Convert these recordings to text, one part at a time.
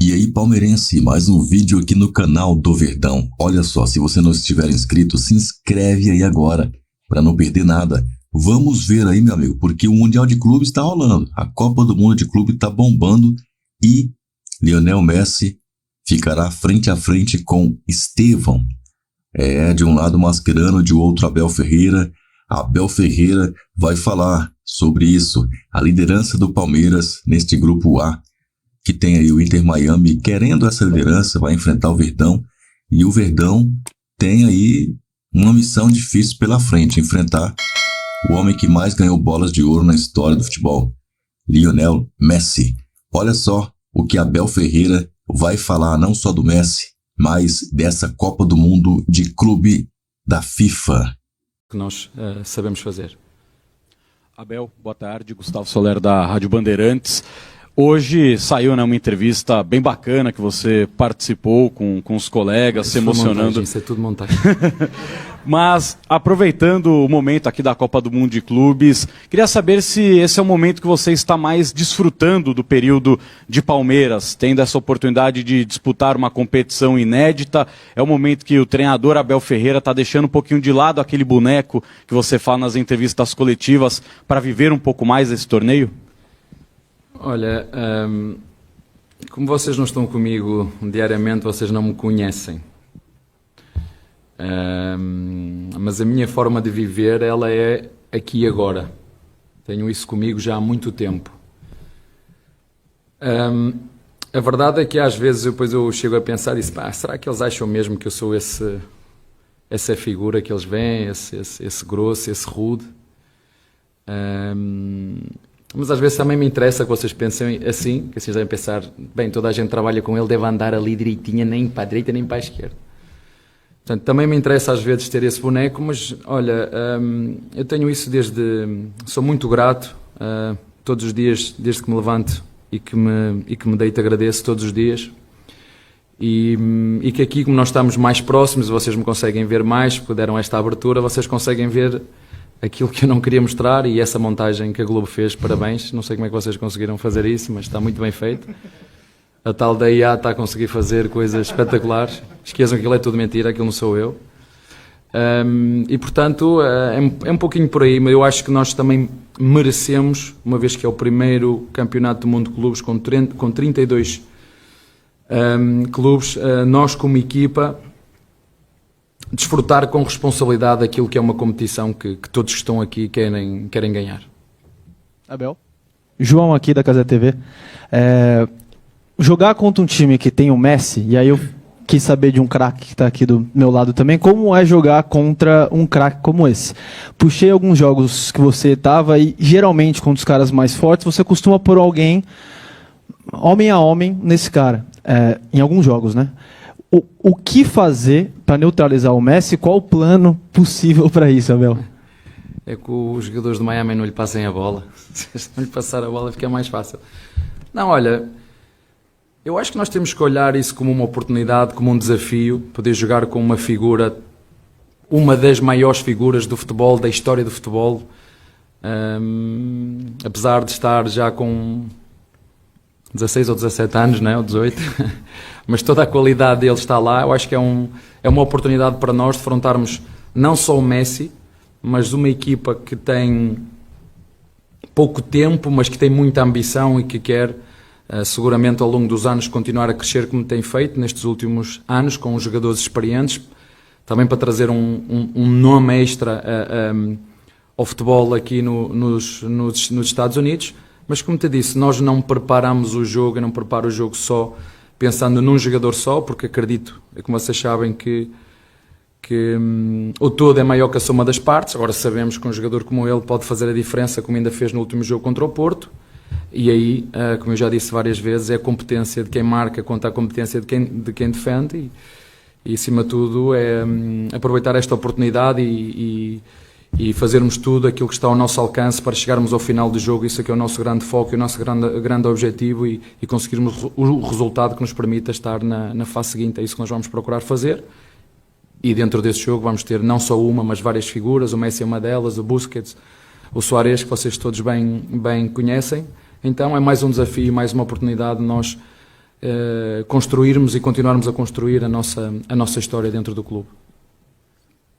E aí, palmeirense, mais um vídeo aqui no canal do Verdão. Olha só, se você não estiver inscrito, se inscreve aí agora, para não perder nada. Vamos ver aí, meu amigo, porque o Mundial de Clubes está rolando. A Copa do Mundo de Clube está bombando e Lionel Messi ficará frente a frente com Estevão. De um lado Mascherano, de outro Abel Ferreira. Abel Ferreira vai falar sobre isso, a liderança do Palmeiras neste grupo A, que tem aí o Inter Miami querendo essa liderança, vai enfrentar o Verdão, e o Verdão tem aí uma missão difícil pela frente, enfrentar o homem que mais ganhou bolas de ouro na história do futebol, Lionel Messi. Olha só o que Abel Ferreira vai falar não só do Messi, mas dessa Copa do Mundo de Clube da FIFA. Que nós sabemos fazer. Abel, boa tarde. Gustavo Soler da Rádio Bandeirantes. Hoje saiu uma entrevista bem bacana que você participou com os colegas, se emocionando. Montagem, isso é tudo montagem. Mas, aproveitando o momento aqui da Copa do Mundo de Clubes, queria saber se esse é o momento que você está mais desfrutando do período de Palmeiras, tendo essa oportunidade de disputar uma competição inédita. É o momento que o treinador Abel Ferreira está deixando um pouquinho de lado aquele boneco que você fala nas entrevistas coletivas para viver um pouco mais esse torneio? Olha, como vocês não estão comigo diariamente, vocês não me conhecem. Mas a minha forma de viver, ela é aqui e agora. Tenho isso comigo já há muito tempo. A verdade é que às vezes depois eu chego a pensar isso, será que eles acham mesmo que eu sou essa figura que eles veem, esse grosso, esse rude? Mas às vezes também me interessa que vocês pensem assim, que vocês devem pensar, bem, toda a gente trabalha com ele, deve andar ali direitinha, nem para a direita nem para a esquerda. Portanto, também me interessa às vezes ter esse boneco, mas olha, eu tenho isso sou muito grato, todos os dias, desde que me levanto e que me deito, agradeço todos os dias. E que aqui, como nós estamos mais próximos, vocês me conseguem ver mais, porque deram esta abertura, vocês conseguem ver aquilo que eu não queria mostrar, e essa montagem que a Globo fez, parabéns, não sei como é que vocês conseguiram fazer isso, mas está muito bem feito. A tal da IA está a conseguir fazer coisas espetaculares, esqueçam que aquilo é tudo mentira, aquilo não sou eu. E portanto, é um pouquinho por aí, mas eu acho que nós também merecemos, uma vez que é o primeiro campeonato do mundo de clubes com 32 clubes, nós como equipa, desfrutar com responsabilidade aquilo que é uma competição que todos que estão aqui querem ganhar. Abel? João aqui da Casa TV. Jogar contra um time que tem o Messi, e aí eu quis saber de um craque que está aqui do meu lado também, como é jogar contra um craque como esse? Puxei alguns jogos que você estava e geralmente contra os caras mais fortes, você costuma pôr alguém, homem a homem, nesse cara, em alguns jogos, né? O que fazer para neutralizar o Messi? Qual o plano possível para isso, Abel? É que os jogadores de Miami não lhe passem a bola. Se não lhe passar a bola fica mais fácil. Não, olha, eu acho que nós temos que olhar isso como uma oportunidade, como um desafio, poder jogar com uma figura, uma das maiores figuras do futebol, da história do futebol, apesar de estar já com 16 ou 17 anos, não é? Ou 18, mas toda a qualidade dele está lá. Eu acho que é uma oportunidade para nós de defrontarmos não só o Messi, mas uma equipa que tem pouco tempo, mas que tem muita ambição e que quer, seguramente ao longo dos anos, continuar a crescer como tem feito nestes últimos anos, com os jogadores experientes, também para trazer um nome extra ao futebol aqui nos Estados Unidos. Mas como te disse, nós não preparamos o jogo, eu não preparo o jogo só pensando num jogador só, porque acredito, como vocês sabem, que o todo é maior que a soma das partes. Agora sabemos que um jogador como ele pode fazer a diferença, como ainda fez no último jogo contra o Porto, e aí, como eu já disse várias vezes, é a competência de quem marca contra a competência de quem defende, e acima de tudo é aproveitar esta oportunidade e fazermos tudo aquilo que está ao nosso alcance para chegarmos ao final do jogo. Isso é que é o nosso grande foco, o nosso grande objetivo, e conseguirmos o resultado que nos permita estar na fase seguinte. É isso que nós vamos procurar fazer, e dentro desse jogo vamos ter não só uma, mas várias figuras. O Messi é uma delas, o Busquets, o Suárez, que vocês todos bem conhecem. Então é mais um desafio, mais uma oportunidade de nós construirmos e continuarmos a construir a nossa história dentro do clube.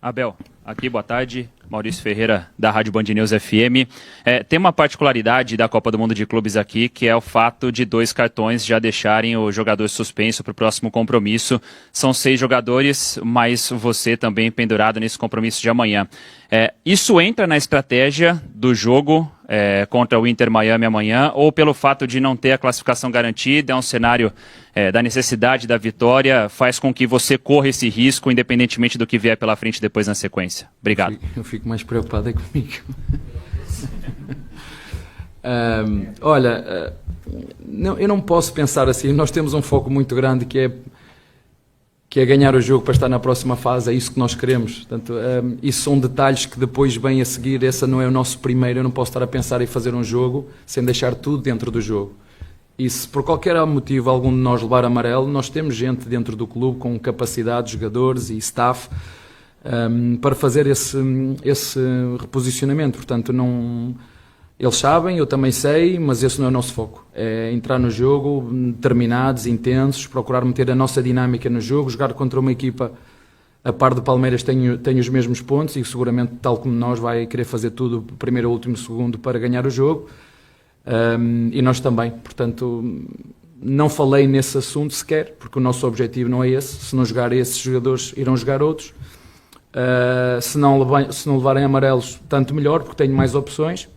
Abel, aqui, boa tarde. Maurício Ferreira, da Rádio Band News FM. Tem uma particularidade da Copa do Mundo de Clubes aqui, que é o fato de 2 cartões já deixarem o jogador suspenso para o próximo compromisso. São 6 jogadores, mas você também pendurado nesse compromisso de amanhã. Isso entra na estratégia do jogo contra o Inter Miami amanhã, ou pelo fato de não ter a classificação garantida, é um cenário da necessidade da vitória, faz com que você corra esse risco, independentemente do que vier pela frente depois na sequência? Obrigado. Eu fico mais preocupado comigo. Olha, eu não posso pensar assim. Nós temos um foco muito grande que é ganhar o jogo para estar na próxima fase. É isso que nós queremos. Portanto, isso são detalhes que depois vêm a seguir. Esse não é o nosso primeiro. Eu não posso estar a pensar em fazer um jogo sem deixar tudo dentro do jogo. E se por qualquer motivo algum de nós levar amarelo, nós temos gente dentro do clube com capacidade, jogadores e staff para fazer esse reposicionamento. Portanto, eles sabem, eu também sei, mas esse não é o nosso foco. É entrar no jogo, determinados, intensos, procurar meter a nossa dinâmica no jogo, jogar contra uma equipa a par do Palmeiras tem os mesmos pontos e seguramente, tal como nós, vai querer fazer tudo, primeiro, último, segundo, para ganhar o jogo. E nós também. Portanto, não falei nesse assunto sequer, porque o nosso objetivo não é esse. Se não jogar esses jogadores, irão jogar outros. Se não levarem amarelos, tanto melhor, porque tenho mais opções,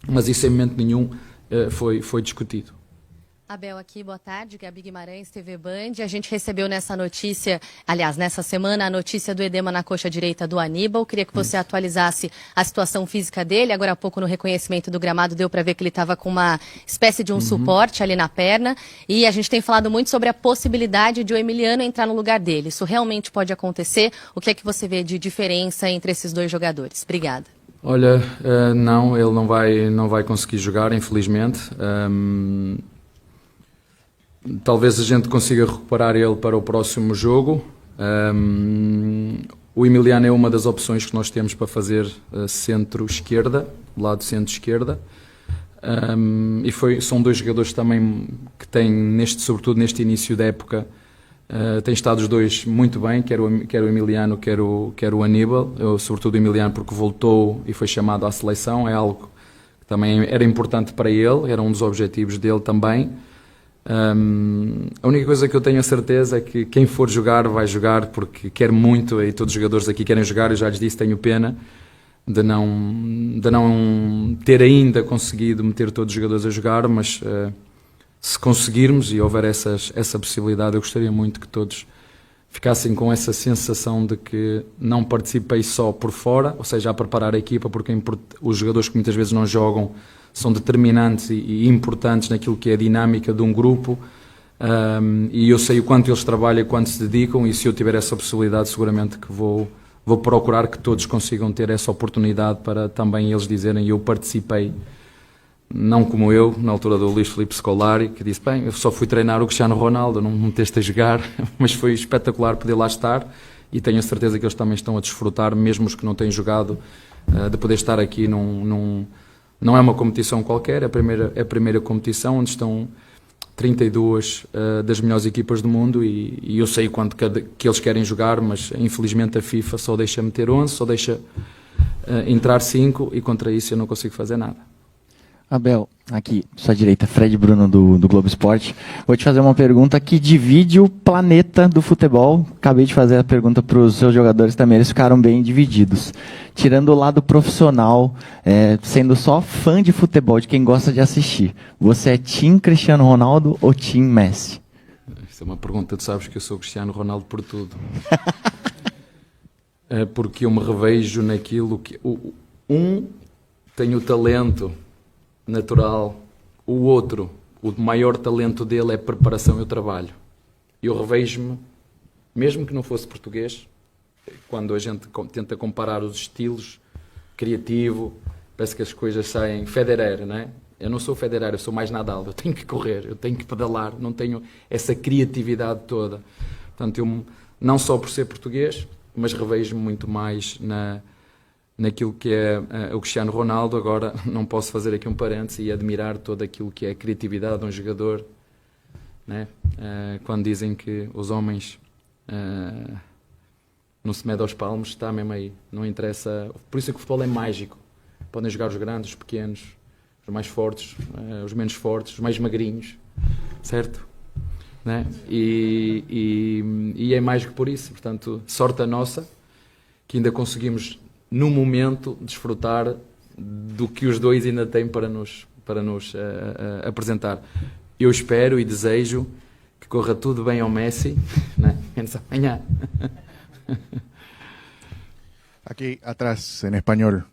mas isso em momento nenhum foi discutido. Abel aqui, boa tarde, Gabi Guimarães, TV Band. A gente recebeu nessa semana, a notícia do edema na coxa direita do Aníbal. Queria que você atualizasse a situação física dele. Agora há pouco, no reconhecimento do gramado, deu para ver que ele estava com uma espécie de um suporte ali na perna. E a gente tem falado muito sobre a possibilidade de o Emiliano entrar no lugar dele. Isso realmente pode acontecer? O que é que você vê de diferença entre esses 2 jogadores? Obrigada. Olha, não, ele não vai conseguir jogar, infelizmente. Talvez a gente consiga recuperar ele para o próximo jogo. O Emiliano é uma das opções que nós temos para fazer centro-esquerda, lado centro-esquerda. São 2 jogadores também que têm, sobretudo neste início da época, têm estado os 2 muito bem, quer o Emiliano, quer o Aníbal. Sobretudo o Emiliano porque voltou e foi chamado à seleção, é algo que também era importante para ele, era um dos objetivos dele também. A única coisa que eu tenho a certeza é que quem for jogar vai jogar porque quer muito, e todos os jogadores aqui querem jogar. Eu já lhes disse, tenho pena de não ter ainda conseguido meter todos os jogadores a jogar, mas se conseguirmos e houver essa possibilidade, eu gostaria muito que todos ficassem com essa sensação de que não participei só por fora, ou seja, a preparar a equipa, porque os jogadores que muitas vezes não jogam são determinantes e importantes naquilo que é a dinâmica de um grupo, e eu sei o quanto eles trabalham e quanto se dedicam, e se eu tiver essa possibilidade, seguramente que vou procurar que todos consigam ter essa oportunidade para também eles dizerem: eu participei, não como eu, na altura do Luís Filipe Scolari, que disse: bem, eu só fui treinar o Cristiano Ronaldo, não me meteste a jogar, mas foi espetacular poder lá estar, e tenho a certeza que eles também estão a desfrutar, mesmo os que não têm jogado, de poder estar aqui não é uma competição qualquer, é a primeira competição onde estão 32 das melhores equipas do mundo, e eu sei o quanto que eles querem jogar, mas infelizmente a FIFA só deixa meter 11, só deixa entrar 5, e contra isso eu não consigo fazer nada. Abel, aqui, sua direita, Fred Bruno do Globo Esporte. Vou te fazer uma pergunta que divide o planeta do futebol. Acabei de fazer a pergunta para os seus jogadores também, eles ficaram bem divididos. Tirando o lado profissional, sendo só fã de futebol, de quem gosta de assistir, você é time Cristiano Ronaldo ou time Messi? Isso é uma pergunta, tu sabes que eu sou Cristiano Ronaldo por tudo. Porque eu me revejo naquilo que... tem o talento natural, o outro, o maior talento dele é a preparação e o trabalho. Eu revejo-me, mesmo que não fosse português, quando a gente tenta comparar os estilos, criativo, parece que as coisas saem. Federer, não é? Eu não sou Federer, eu sou mais Nadal, eu tenho que correr, eu tenho que pedalar, não tenho essa criatividade toda. Portanto, eu, não só por ser português, mas revejo-me muito mais naquilo que é o Cristiano Ronaldo. Agora não posso fazer aqui um parênteses e admirar todo aquilo que é a criatividade de um jogador né? Quando dizem que os homens não se mede aos palmos, está mesmo aí. Não interessa. Por isso é que o futebol é mágico. Podem jogar os grandes, os pequenos, os mais fortes, os menos fortes, os mais magrinhos, certo? Né? E é mágico por isso. Portanto, sorte a nossa que ainda conseguimos, no momento, desfrutar do que os dois ainda têm para nos apresentar. Eu espero e desejo que corra tudo bem ao Messi, né? Menos amanhã. Aquí atrás, en español,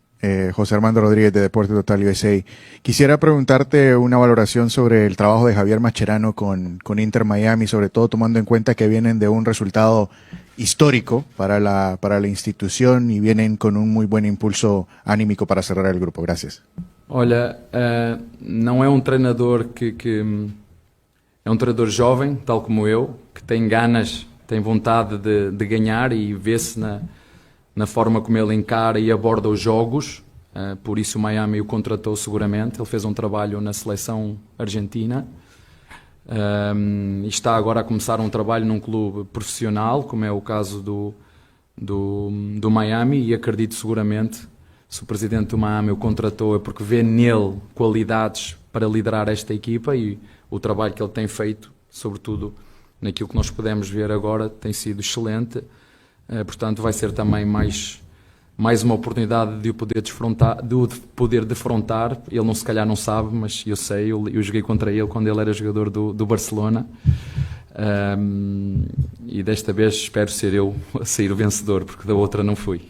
José Armando Rodríguez de Deporte Total USA. Quisiera preguntarte una valoración sobre el trabajo de Javier Mascherano con Inter Miami, sobre todo tomando en cuenta que vienen de un resultado histórico para la institución y vienen con un muy buen impulso anímico para cerrar el grupo. Gracias. Olha, não é um treinador é um treinador jovem, tal como eu, que tem ganas, tem vontade de ganhar e vê-se na forma como ele encara e aborda os jogos. Por isso o Miami o contratou seguramente. Ele fez um trabalho na seleção argentina e está agora a começar um trabalho num clube profissional, como é o caso do Miami, e acredito seguramente, se o presidente do Miami o contratou é porque vê nele qualidades para liderar esta equipa, e o trabalho que ele tem feito, sobretudo naquilo que nós podemos ver agora, tem sido excelente. Portanto, vai ser também mais uma oportunidade de o poder defrontar. Ele não, se calhar não sabe, mas eu sei, eu joguei contra ele quando ele era jogador do Barcelona. E desta vez espero ser eu a sair o vencedor, porque da outra não fui.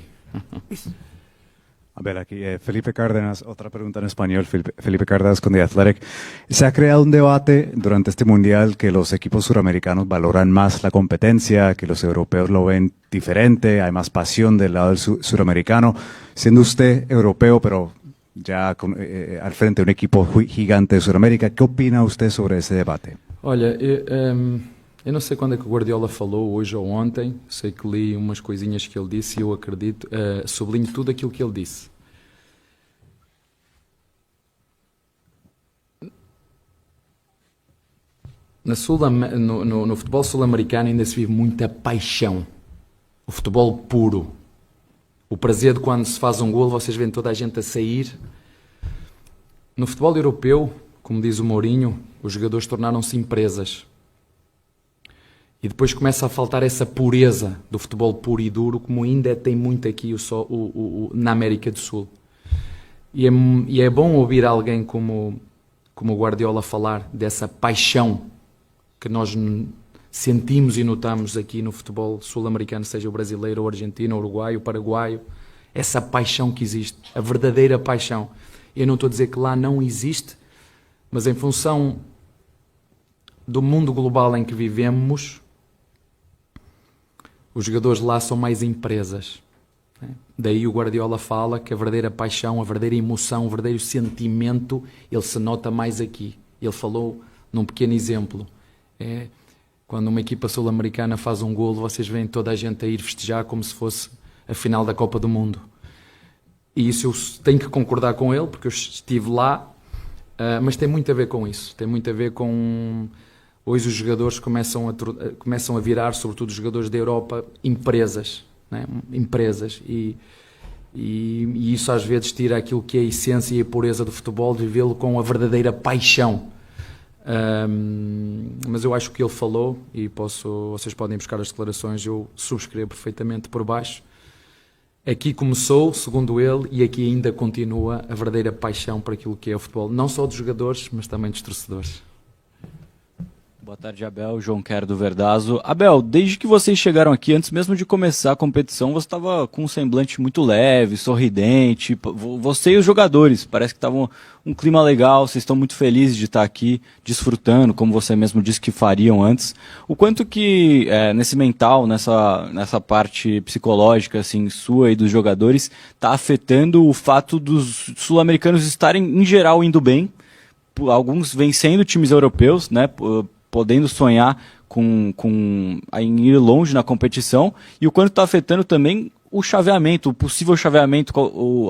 A ver, aquí Felipe Cárdenas, otra pregunta en español. Felipe Cárdenas con The Athletic. Se ha creado un debate durante este mundial que los equipos suramericanos valoran más la competencia, que los europeos lo ven diferente, hay más pasión del lado del suramericano. Siendo usted europeo, pero ya al frente de un equipo gigante de Sudamérica, ¿qué opina usted sobre ese debate? Olha, eu não sei quando é que o Guardiola falou, hoje ou ontem, sei que li umas coisinhas que ele disse e eu acredito, sublinho tudo aquilo que ele disse. No futebol sul-americano ainda se vive muita paixão, o futebol puro, o prazer de quando se faz um golo, vocês veem toda a gente a sair. No futebol europeu, como diz o Mourinho, os jogadores tornaram-se empresas. E depois começa a faltar essa pureza do futebol puro e duro, como ainda tem muito aqui na América do Sul. E é bom ouvir alguém como o Guardiola falar dessa paixão que nós sentimos e notamos aqui no futebol sul-americano, seja o brasileiro, o argentino, o uruguaio, o paraguaio. Essa paixão que existe, a verdadeira paixão. Eu não estou a dizer que lá não existe, mas em função do mundo global em que vivemos, os jogadores lá são mais empresas. Daí o Guardiola fala que a verdadeira paixão, a verdadeira emoção, o verdadeiro sentimento, ele se nota mais aqui. Ele falou num pequeno exemplo. Quando uma equipa sul-americana faz um golo, vocês veem toda a gente a ir festejar como se fosse a final da Copa do Mundo. E isso eu tenho que concordar com ele, porque eu estive lá, mas tem muito a ver com isso. Tem muito a ver com... Hoje os jogadores começam a virar, sobretudo os jogadores da Europa, empresas, né? Empresas, e isso às vezes tira aquilo que é a essência e a pureza do futebol, de vivê-lo com a verdadeira paixão. Mas eu acho que ele falou, e vocês podem buscar as declarações, eu subscrevo perfeitamente por baixo. Aqui começou, segundo ele, e aqui ainda continua a verdadeira paixão para aquilo que é o futebol, não só dos jogadores, mas também dos torcedores. Boa tarde, Abel. João Quero do Verdazo. Abel, desde que vocês chegaram aqui, antes mesmo de começar a competição, você estava com um semblante muito leve, sorridente. Você e os jogadores, parece que estavam um clima legal, vocês estão muito felizes de estar aqui, desfrutando, como você mesmo disse que fariam antes. O quanto que, nesse mental, nessa parte psicológica, assim, sua e dos jogadores, está afetando o fato dos sul-americanos estarem, em geral, indo bem, alguns vencendo times europeus, né, podendo sonhar em ir longe na competição, e o quanto está afetando também o chaveamento, o possível chaveamento,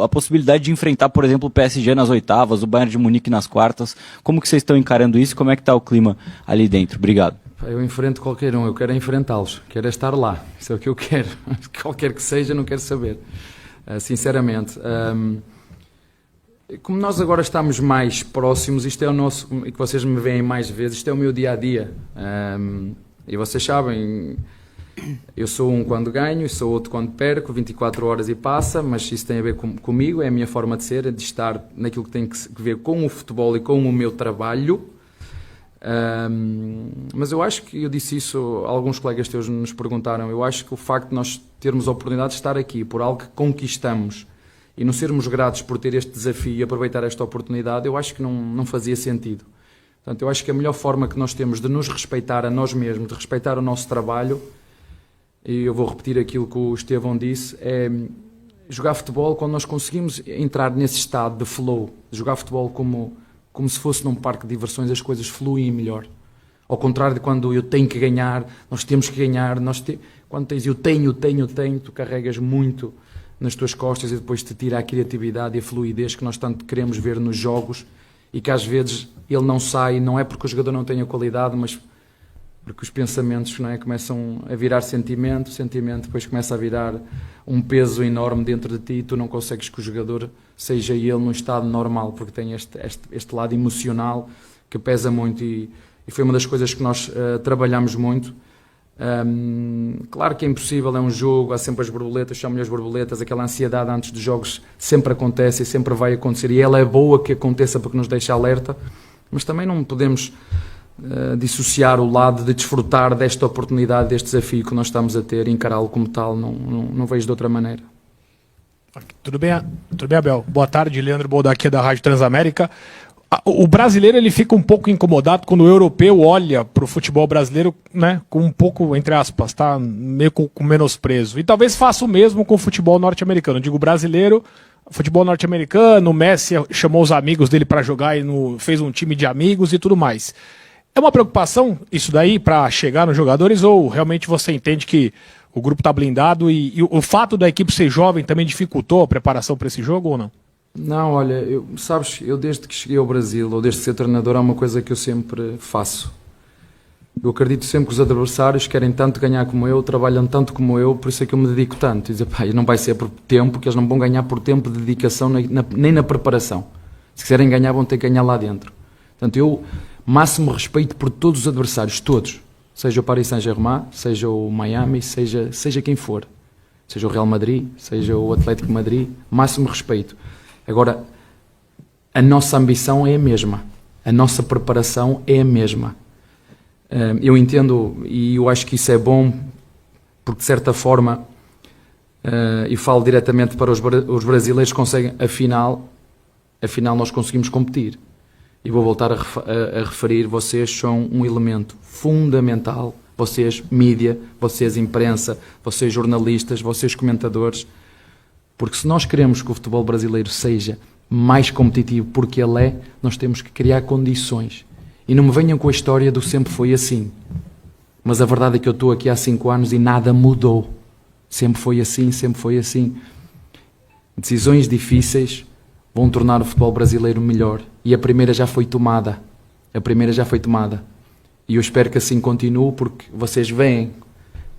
a possibilidade de enfrentar, por exemplo, o PSG nas oitavas, o Bayern de Munique nas quartas. Como que vocês estão encarando isso? Como é que está o clima ali dentro? Obrigado. Eu enfrento qualquer um, eu quero é enfrentá-los, quero é estar lá, isso é o que eu quero, qualquer que seja, não quero saber, sinceramente. Como nós agora estamos mais próximos, isto é o nosso, e que vocês me veem mais vezes, isto é o meu dia-a-dia, e vocês sabem, eu sou um quando ganho, sou outro quando perco, 24 horas e passa, mas isso tem a ver comigo, é a minha forma de ser, de estar naquilo que tem que ver com o futebol e com o meu trabalho. Mas eu acho que, eu disse isso, alguns colegas teus nos perguntaram, eu acho que o facto de nós termos a oportunidade de estar aqui por algo que conquistamos e não sermos gratos por ter este desafio e aproveitar esta oportunidade, eu acho que não fazia sentido. Portanto, eu acho que a melhor forma que nós temos de nos respeitar a nós mesmos, de respeitar o nosso trabalho, e eu vou repetir aquilo que o Estevão disse, é jogar futebol quando nós conseguimos entrar nesse estado de flow, de jogar futebol como se fosse num parque de diversões, as coisas fluem melhor. Ao contrário de quando eu tenho que ganhar, nós temos que ganhar, quando tens eu tenho, tu carregas muito nas tuas costas e depois te tira a criatividade e a fluidez que nós tanto queremos ver nos jogos e que às vezes ele não sai, não é porque o jogador não tenha qualidade, mas porque os pensamentos, não é, começam a virar sentimento, o sentimento depois começa a virar um peso enorme dentro de ti e tu não consegues que o jogador seja ele num estado normal, porque tem este lado emocional que pesa muito e foi uma das coisas que nós trabalhamos muito. Claro que é impossível, é um jogo, há sempre as borboletas, chamam-lhe as borboletas, aquela ansiedade antes dos jogos sempre acontece e sempre vai acontecer e ela é boa que aconteça porque nos deixa alerta, mas também não podemos dissociar o lado de desfrutar desta oportunidade, deste desafio que nós estamos a ter e encará-lo como tal, não vejo de outra maneira. Tudo bem, Abel? Boa tarde, Leandro Bolda aqui da Rádio Transamérica. O brasileiro ele fica um pouco incomodado quando o europeu olha para o futebol brasileiro, né, com um pouco, entre aspas, tá, meio com menosprezo. E talvez faça o mesmo com o futebol norte-americano. Eu digo brasileiro, futebol norte-americano, o Messi chamou os amigos dele para jogar e fez um time de amigos e tudo mais. É uma preocupação isso daí para chegar nos jogadores ou realmente você entende que o grupo está blindado e o fato da equipe ser jovem também dificultou a preparação para esse jogo ou não? Não, olha, eu desde que cheguei ao Brasil, ou desde que ser treinador, há uma coisa que eu sempre faço. Eu acredito sempre que os adversários querem tanto ganhar como eu, trabalham tanto como eu, por isso é que eu me dedico tanto. E dizer, pá, não vai ser por tempo, porque eles não vão ganhar por tempo de dedicação nem na preparação. Se quiserem ganhar, vão ter que ganhar lá dentro. Portanto, eu máximo respeito por todos os adversários, todos. Seja o Paris Saint-Germain, seja o Miami, seja quem for. Seja o Real Madrid, seja o Atlético de Madrid, máximo respeito. Agora, a nossa ambição é a mesma. A nossa preparação é a mesma. Eu entendo e eu acho que isso é bom porque, de certa forma, e falo diretamente para os brasileiros, conseguem, afinal nós conseguimos competir. E vou voltar a referir, vocês são um elemento fundamental, vocês mídia, vocês imprensa, vocês jornalistas, vocês comentadores, porque se nós queremos que o futebol brasileiro seja mais competitivo, porque ele é, nós temos que criar condições. E não me venham com a história do sempre foi assim. Mas a verdade é que eu estou aqui há 5 anos e nada mudou. Sempre foi assim, sempre foi assim. Decisões difíceis vão tornar o futebol brasileiro melhor. E a primeira já foi tomada. E eu espero que assim continue, porque vocês veem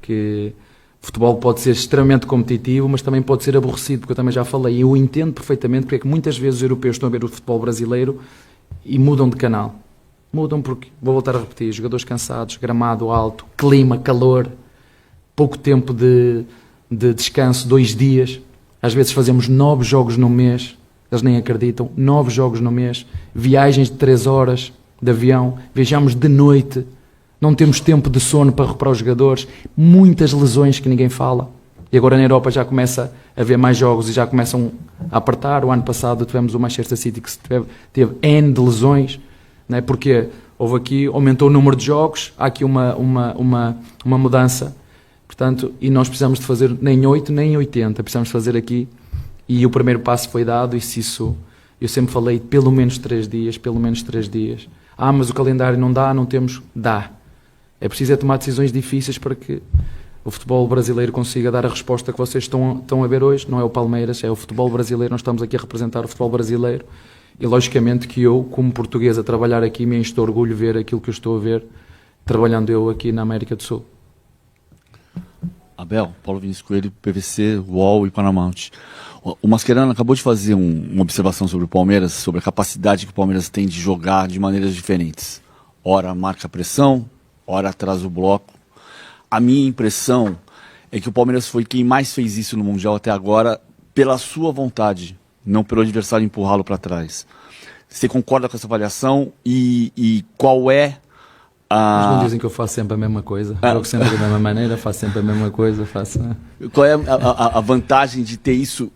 que o futebol pode ser extremamente competitivo, mas também pode ser aborrecido, porque eu também já falei. E eu entendo perfeitamente porque é que muitas vezes os europeus estão a ver o futebol brasileiro e mudam de canal. Mudam porque, vou voltar a repetir, jogadores cansados, gramado alto, clima, calor, pouco tempo de descanso, 2 dias. Às vezes fazemos 9 jogos no mês, eles nem acreditam, 9 jogos no mês, viagens de 3 horas de avião, viajamos de noite, não temos tempo de sono para recuperar os jogadores, muitas lesões que ninguém fala. E agora na Europa já começa a haver mais jogos e já começam a apertar. O ano passado tivemos o Manchester City que teve N de lesões, não é? Porque aumentou o número de jogos, há aqui uma mudança, portanto, e nós precisamos de fazer nem 8 nem 80, precisamos de fazer aqui, e o primeiro passo foi dado, e se isso, eu sempre falei, pelo menos 3 dias, mas o calendário não dá, não temos, dá. É preciso tomar decisões difíceis para que o futebol brasileiro consiga dar a resposta que vocês estão a ver hoje. Não é o Palmeiras, é o futebol brasileiro. Nós estamos aqui a representar o futebol brasileiro e logicamente que eu, como português a trabalhar aqui, me enche de orgulho ver aquilo que eu estou a ver trabalhando eu aqui na América do Sul. Abel, Paulo Vinícius Coelho, PVC, UOL e Paramount. O Mascherano acabou de fazer uma observação sobre o Palmeiras, sobre a capacidade que o Palmeiras tem de jogar de maneiras diferentes. Ora marca pressão, ora atrás o bloco. A minha impressão é que o Palmeiras foi quem mais fez isso no Mundial até agora pela sua vontade, não pelo adversário empurrá-lo para trás. Você concorda com essa avaliação e qual é Mas não dizem que eu faço sempre a mesma coisa. Jogo sempre da mesma maneira, faço sempre a mesma coisa. Qual é a vantagem de ter isso,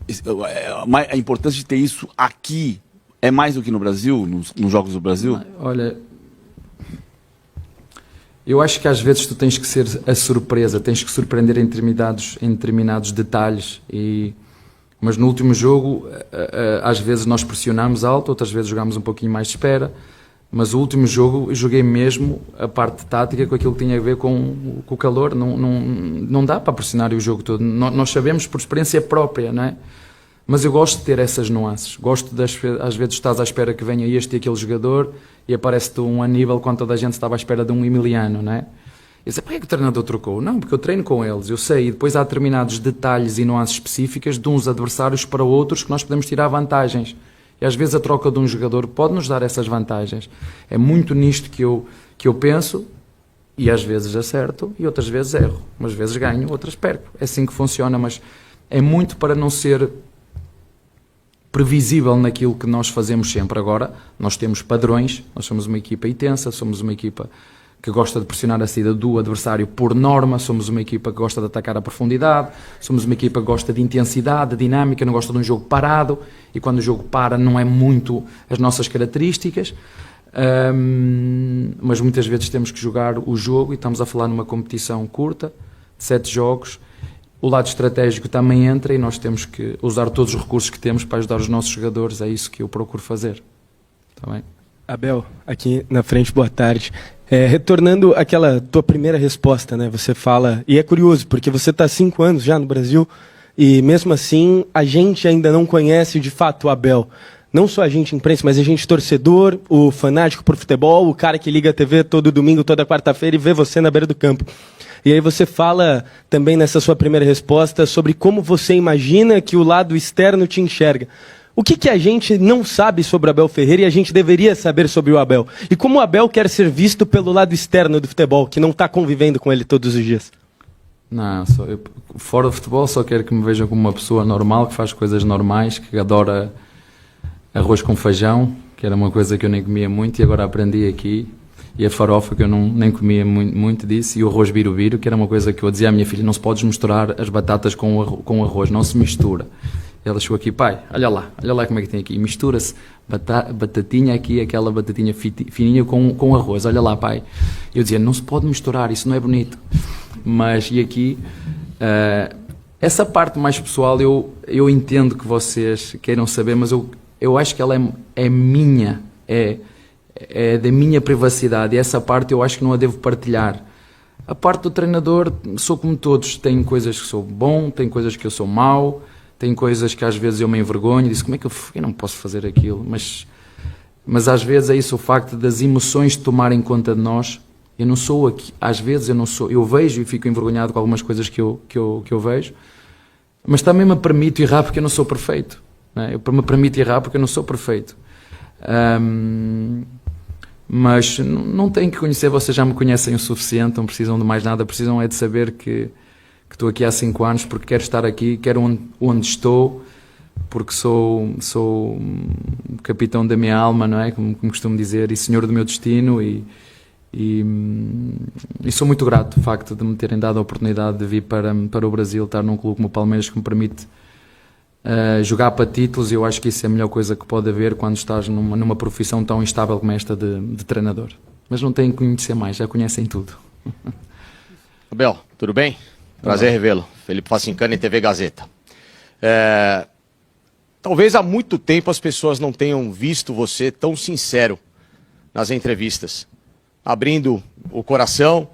a importância de ter isso aqui? É mais do que no Brasil, nos Jogos do Brasil? Olha, eu acho que às vezes tu tens que ser a surpresa, tens que surpreender em determinados detalhes. Mas no último jogo, às vezes nós pressionamos alto, outras vezes jogamos um pouquinho mais de espera. Mas o último jogo eu joguei mesmo a parte tática com aquilo que tinha a ver com o calor. Não dá para pressionar o jogo todo. Nós sabemos por experiência própria, não é? Mas eu gosto de ter essas nuances. Gosto às vezes estás à espera que venha este e aquele jogador e aparece-te um Aníbal quando toda a gente estava à espera de um Emiliano, não é? Eu sei, porquê que o treinador trocou? Não, porque eu treino com eles, eu sei. E depois há determinados detalhes e nuances específicas de uns adversários para outros que nós podemos tirar vantagens. E às vezes a troca de um jogador pode nos dar essas vantagens. É muito nisto que eu penso e às vezes acerto e outras vezes erro. Umas vezes ganho, outras perco. É assim que funciona, mas é muito para não ser previsível naquilo que nós fazemos sempre. Agora, nós temos padrões, nós somos uma equipa intensa, somos uma equipa que gosta de pressionar a saída do adversário por norma, somos uma equipa que gosta de atacar a profundidade, somos uma equipa que gosta de intensidade, de dinâmica, não gosta de um jogo parado, e quando o jogo para não é muito as nossas características, mas muitas vezes temos que jogar o jogo, e estamos a falar numa competição curta, de 7 jogos, o lado estratégico também entra e nós temos que usar todos os recursos que temos para ajudar os nossos jogadores, é isso que eu procuro fazer. Tá bem? Abel, aqui na frente, boa tarde. Retornando àquela tua primeira resposta, né? Você fala, e é curioso, porque você está há 5 anos já no Brasil, e mesmo assim a gente ainda não conhece de fato o Abel. Não só a gente imprensa, mas a gente torcedor, o fanático por futebol, o cara que liga a TV todo domingo, toda quarta-feira e vê você na beira do campo. E aí você fala também nessa sua primeira resposta sobre como você imagina que o lado externo te enxerga. O que a gente não sabe sobre o Abel Ferreira e a gente deveria saber sobre o Abel? E como o Abel quer ser visto pelo lado externo do futebol, que não está convivendo com ele todos os dias? Não, fora do futebol só quero que me vejam como uma pessoa normal, que faz coisas normais, que adora arroz com feijão, que era uma coisa que eu nem comia muito e agora aprendi aqui. E a farofa, que eu nem comia muito disso, e o arroz birubiru, que era uma coisa que eu dizia à minha filha, não se podes misturar as batatas com arroz, não se mistura. Ela chegou aqui, pai, olha lá como é que tem aqui, mistura-se batatinha aqui, aquela batatinha fininha com arroz, olha lá, pai. Eu dizia, não se pode misturar, isso não é bonito. Mas, e aqui, essa parte mais pessoal, eu entendo que vocês queiram saber, mas eu acho que ela é minha, é da minha privacidade, e essa parte eu acho que não a devo partilhar. A parte do treinador, sou como todos, tem coisas que sou bom, tem coisas que eu sou mau, tem coisas que às vezes eu me envergonho, disse, como é que eu não posso fazer aquilo? Mas às vezes é isso, o facto das emoções tomarem conta de nós. Eu não sou aqui, às vezes eu vejo e fico envergonhado com algumas coisas que eu vejo, mas também me permito errar porque eu não sou perfeito, né? Eu me permito errar porque eu não sou perfeito. Mas não tenho que conhecer, vocês já me conhecem o suficiente, não precisam de mais nada, precisam é de saber que estou aqui há 5 anos porque quero estar aqui, quero onde estou, porque sou capitão da minha alma, não é? Como costumo dizer, e senhor do meu destino, e sou muito grato o facto de me terem dado a oportunidade de vir para o Brasil, estar num clube como o Palmeiras que me permite jogar para títulos. Eu acho que isso é a melhor coisa que pode haver quando estás numa profissão tão instável como esta de treinador. Mas não tenho que conhecer mais, já conhecem tudo. Abel, tudo bem? Prazer revê-lo. Felipe Facincani, TV Gazeta. Talvez há muito tempo as pessoas não tenham visto você tão sincero nas entrevistas, abrindo o coração,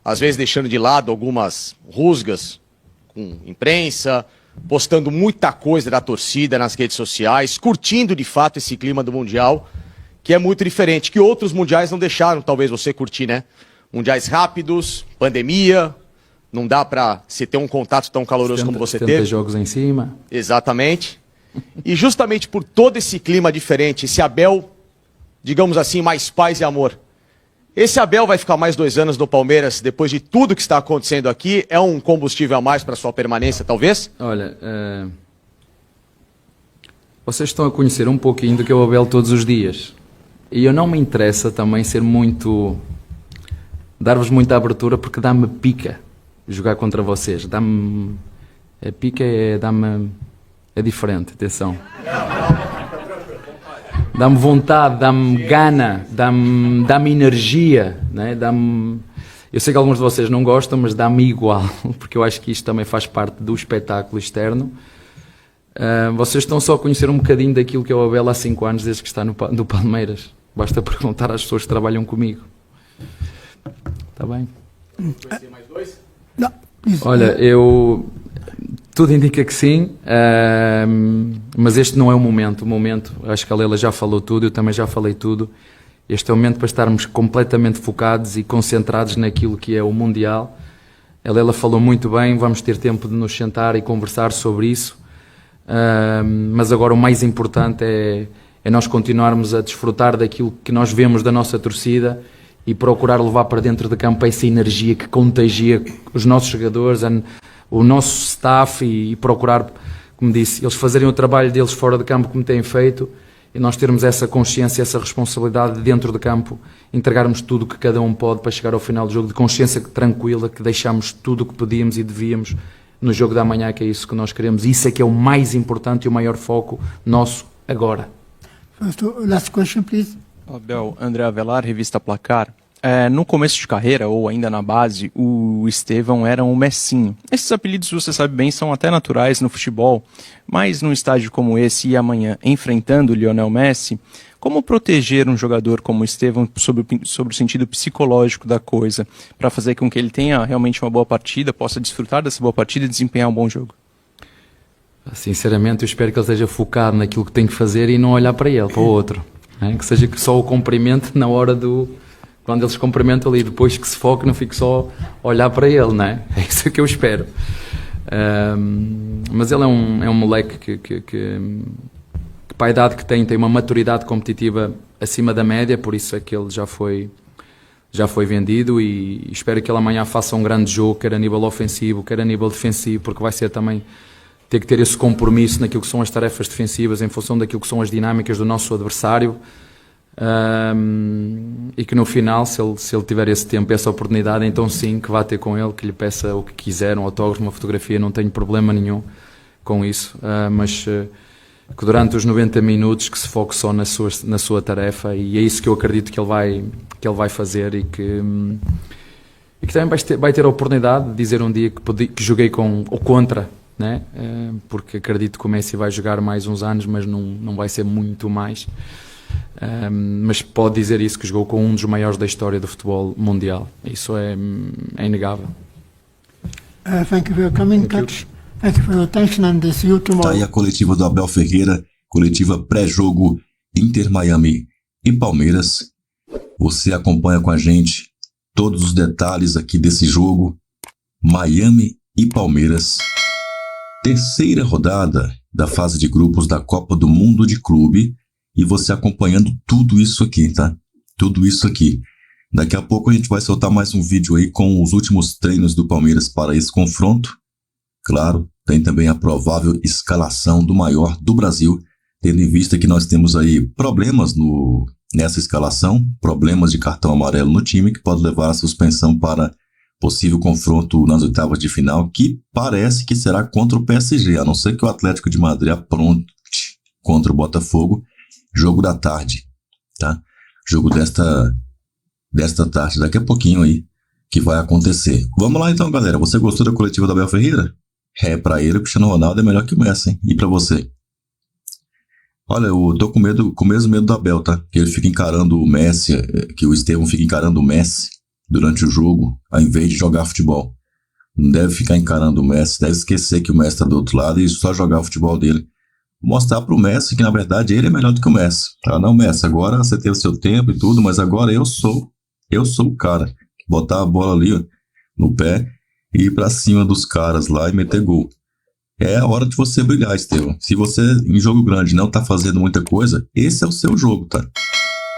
às vezes deixando de lado algumas rusgas com imprensa, postando muita coisa da torcida nas redes sociais, curtindo de fato esse clima do Mundial, que é muito diferente, que outros mundiais não deixaram talvez você curtir, né? Mundiais rápidos, pandemia, não dá pra se ter um contato tão caloroso como você 70 teve. jogos em cima. Exatamente. E justamente por todo esse clima diferente, esse Abel, digamos assim, mais paz e amor. Esse Abel vai ficar mais 2 anos no Palmeiras, depois de tudo que está acontecendo aqui, é um combustível a mais para sua permanência, talvez? Olha, vocês estão a conhecer um pouquinho do que é o Abel todos os dias. E eu não me interessa também ser muito... dar-vos muita abertura, porque dá-me pica jogar contra vocês. Dá-me... A pica dá-me... é diferente, atenção. Dá-me vontade, dá-me gana, dá-me energia, né? Eu sei que alguns de vocês não gostam, mas dá-me igual, porque eu acho que isto também faz parte do espetáculo externo. Vocês estão só a conhecer um bocadinho daquilo que é o Abel há 5 anos, desde que está no Palmeiras. Basta perguntar às pessoas que trabalham comigo. Está bem? Conhecer mais 2? Não. Olha, tudo indica que sim, mas este não é o momento. O momento, acho que a Leila já falou tudo, eu também já falei tudo. Este é o momento para estarmos completamente focados e concentrados naquilo que é o Mundial. A Leila falou muito bem, vamos ter tempo de nos sentar e conversar sobre isso. Mas agora o mais importante é nós continuarmos a desfrutar daquilo que nós vemos da nossa torcida e procurar levar para dentro de campo essa energia que contagia os nossos jogadores, o nosso staff e procurar, como disse, eles fazerem o trabalho deles fora de campo como têm feito e nós termos essa consciência, essa responsabilidade dentro de campo, entregarmos tudo o que cada um pode para chegar ao final do jogo de consciência tranquila, que deixamos tudo o que podíamos e devíamos no jogo da manhã, que é isso que nós queremos. Isso é que é o mais importante e o maior foco nosso agora. First, last question, please. Abel, André Avelar, revista Placar. No começo de carreira, ou ainda na base, o Estevão era um Messinho. Esses apelidos, você sabe bem, são até naturais no futebol, mas num estádio como esse e amanhã, enfrentando o Lionel Messi, como proteger um jogador como o Estevão sobre o sentido psicológico da coisa, para fazer com que ele tenha realmente uma boa partida, possa desfrutar dessa boa partida e desempenhar um bom jogo? Sinceramente, eu espero que ele esteja focado naquilo que tem que fazer e não olhar para ele, para o outro. Né? Que seja que só o cumprimente na hora quando eles cumprimentam ali, depois que se foque, não fique só a olhar para ele, não é? É isso que eu espero. Mas ele é um moleque que para a idade que tem uma maturidade competitiva acima da média, por isso é que ele já foi vendido e espero que ele amanhã faça um grande jogo, quer a nível ofensivo, quer a nível defensivo, porque vai ser também ter que ter esse compromisso naquilo que são as tarefas defensivas em função daquilo que são as dinâmicas do nosso adversário. E que no final, se ele tiver esse tempo, essa oportunidade, então sim, que vá ter com ele, que lhe peça o que quiser, um autógrafo, uma fotografia, não tenho problema nenhum com isso, mas que durante os 90 minutos que se foque só na sua tarefa, e é isso que eu acredito que ele vai fazer e que também vai ter a oportunidade de dizer um dia que joguei com ou contra, né? Porque acredito que o Messi vai jogar mais uns anos, mas não vai ser muito mais. Mas pode dizer isso, que jogou com um dos maiores da história do futebol mundial. Isso é inegável. Thank you for your coming, coach. Thank you for your attention and see you tomorrow. Tá aí a coletiva do Abel Ferreira, coletiva pré-jogo Inter Miami e Palmeiras. Você acompanha com a gente todos os detalhes aqui desse jogo. Miami e Palmeiras. Terceira rodada da fase de grupos da Copa do Mundo de Clube. E você acompanhando tudo isso aqui, tá? Tudo isso aqui. Daqui a pouco a gente vai soltar mais um vídeo aí com os últimos treinos do Palmeiras para esse confronto. Claro, tem também a provável escalação do maior do Brasil, tendo em vista que nós temos aí problemas nessa escalação, problemas de cartão amarelo no time, que pode levar à suspensão para possível confronto nas oitavas de final, que parece que será contra o PSG, a não ser que o Atlético de Madrid apronte contra o Botafogo. Jogo da tarde, tá? Jogo desta tarde, daqui a pouquinho aí, que vai acontecer. Vamos lá então, galera. Você gostou da coletiva do Abel Ferreira? Pra ele, o Cristiano Ronaldo é melhor que o Messi, hein? E pra você? Olha, eu tô com o mesmo medo do Abel, tá? Que ele fica encarando o Messi, que o Estevão fica encarando o Messi, durante o jogo, ao invés de jogar futebol. Não deve ficar encarando o Messi, deve esquecer que o Messi está do outro lado e só jogar o futebol dele. Mostrar pro Messi que, na verdade, ele é melhor do que o Messi. Ah, não, Messi, agora você teve seu tempo e tudo, mas agora eu sou o cara. Botar a bola ali, ó, no pé e ir pra cima dos caras lá e meter gol. É a hora de você brilhar, Estevão. Se você, em jogo grande, não tá fazendo muita coisa, esse é o seu jogo, tá?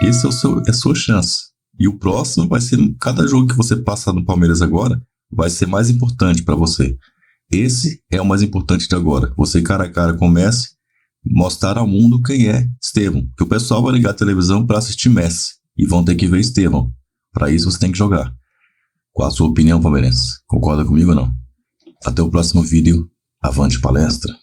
Esse é a sua chance. E o próximo vai ser, cada jogo que você passar no Palmeiras agora, vai ser mais importante pra você. Esse é o mais importante de agora. Você cara a cara com o Messi, mostrar ao mundo quem é Estevão. Que o pessoal vai ligar a televisão para assistir Messi e vão ter que ver Estevão. Para isso você tem que jogar. Qual a sua opinião, palmeirense? Concorda comigo ou não? Até o próximo vídeo. Avante palestra.